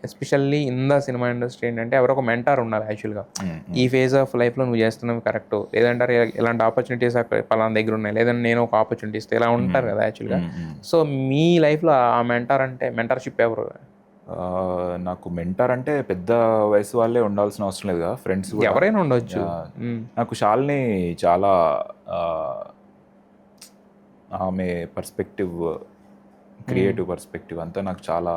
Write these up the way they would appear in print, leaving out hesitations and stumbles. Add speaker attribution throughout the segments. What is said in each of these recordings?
Speaker 1: Especially in the cinema industry ఏంటంటే ఎవరో ఒక మెంటార్ ఉండాలి యాక్చువల్గా. ఈ ఫేజ్ ఆఫ్ లైఫ్లో నువ్వు చేస్తున్నవి కరెక్ట్, లేదంటే ఇలాంటి ఆపర్చునిటీస్ అక్కడ పలానా దగ్గర ఉన్నాయి, లేదంటే నేను ఒక ఆపర్చునిటీ ఇస్తే ఇలా ఉంటారు కదా యాక్చువల్గా. సో మీ లైఫ్లో ఆ మెంటార్ అంటే మెంటర్షిప్ ఎవరు?
Speaker 2: నాకు మెంటర్ అంటే పెద్ద వయసు వాళ్ళే ఉండాల్సిన అవసరం లేదు కదా, ఫ్రెండ్స్
Speaker 1: ఎవరైనా ఉండొచ్చు.
Speaker 2: నాకు శాలిని చాలా ఆమె పర్స్పెక్టివ్, క్రియేటివ్ పర్స్పెక్టివ్ అంతా నాకు చాలా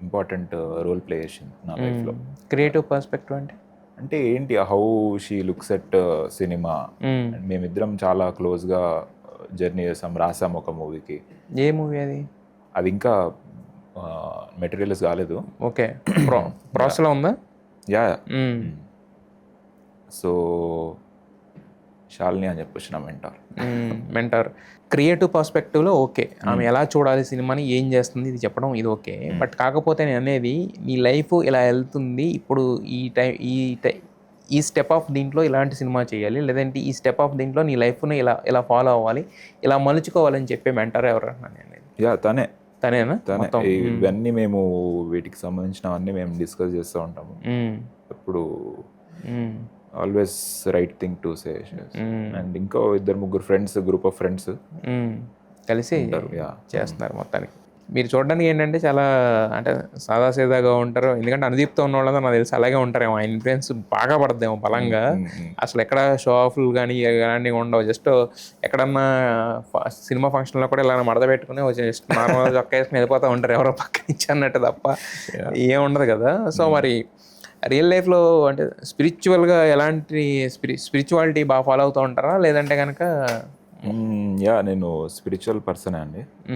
Speaker 2: ఇంపార్టెంట్ రోల్ ప్లే చేసింది నా లైఫ్లో.
Speaker 1: క్రియేటివ్ పర్స్పెక్టివ్
Speaker 2: అంటే ఏంటి, how she looks at cinema. మేమిద్దరం చాలా క్లోజ్గా జర్నీ చేసాం, రాసాం ఒక మూవీకి.
Speaker 1: ఏ మూవీ అది?
Speaker 2: అది ఇంకా మెటీరియల్స్ కాలేదు.
Speaker 1: ఓకే, ప్రాసెస్లో ఉందా?
Speaker 2: యా. సో శాలిని అని చెప్పొచ్చు నా
Speaker 1: మెంటార్. క్రియేటివ్ పర్స్పెక్టివ్లో ఓకే, ఆమె ఎలా చూడాలి సినిమాని, ఏం చేస్తుంది, ఇది చెప్పడం ఇది ఓకే. బట్ కాకపోతే నేను అనేది నీ లైఫ్ ఇలా వెళ్తుంది ఇప్పుడు, ఈ స్టెప్ ఆఫ్ దీంట్లో ఇలాంటి సినిమా చేయాలి, లేదంటే ఈ స్టెప్ ఆఫ్ దీంట్లో నీ లైఫ్ని ఇలా ఫాలో అవ్వాలి, ఇలా మలుచుకోవాలని చెప్పే మెంటార్ ఎవరన్నా అనేది?
Speaker 2: యా,
Speaker 1: తనేనా?
Speaker 2: ఇవన్నీ మేము వీటికి సంబంధించినవన్నీ మేము డిస్కస్ చేస్తూ ఉంటాము ఇప్పుడు. Always right thing to say. And ఇంకో 2-3 ఫ్రెండ్స్, గ్రూప్ ఆఫ్ ఫ్రెండ్స్
Speaker 1: కలిసి చేస్తున్నారు. మొత్తానికి మీరు చూడడానికి ఏంటంటే చాలా అంటే సాదాసీదాగా ఉంటారు, ఎందుకంటే అనుదీప్తో ఉన్న వాళ్ళంతా నాకు తెలిసి అలాగే ఉంటారేమో. ఆయన ఇన్ఫ్లుయెన్స్ బాగా పడద్దేమో బలంగా. అసలు ఎక్కడ షో ఆఫ్లు కానీ ఇలాంటివి ఉండవు. జస్ట్ ఎక్కడన్నా సినిమా ఫంక్షన్లో కూడా ఇలా మడత పెట్టుకుని జస్ట్ నార్మల్గా చొక్కా వేసుకుని వెళ్ళిపోతూ ఉంటారు ఎవరో పక్క నుంచి అన్నట్టు తప్ప ఏం ఉండదు కదా. సో మరి రియల్ లైఫ్లో అంటే స్పిరిచువల్గా ఎలాంటి స్పిరిచువాలిటీ బాగా ఫాలో అవుతూ ఉంటారా, లేదంటే కనుక?
Speaker 2: యా, నేను స్పిరిచువల్ పర్సనే అండి.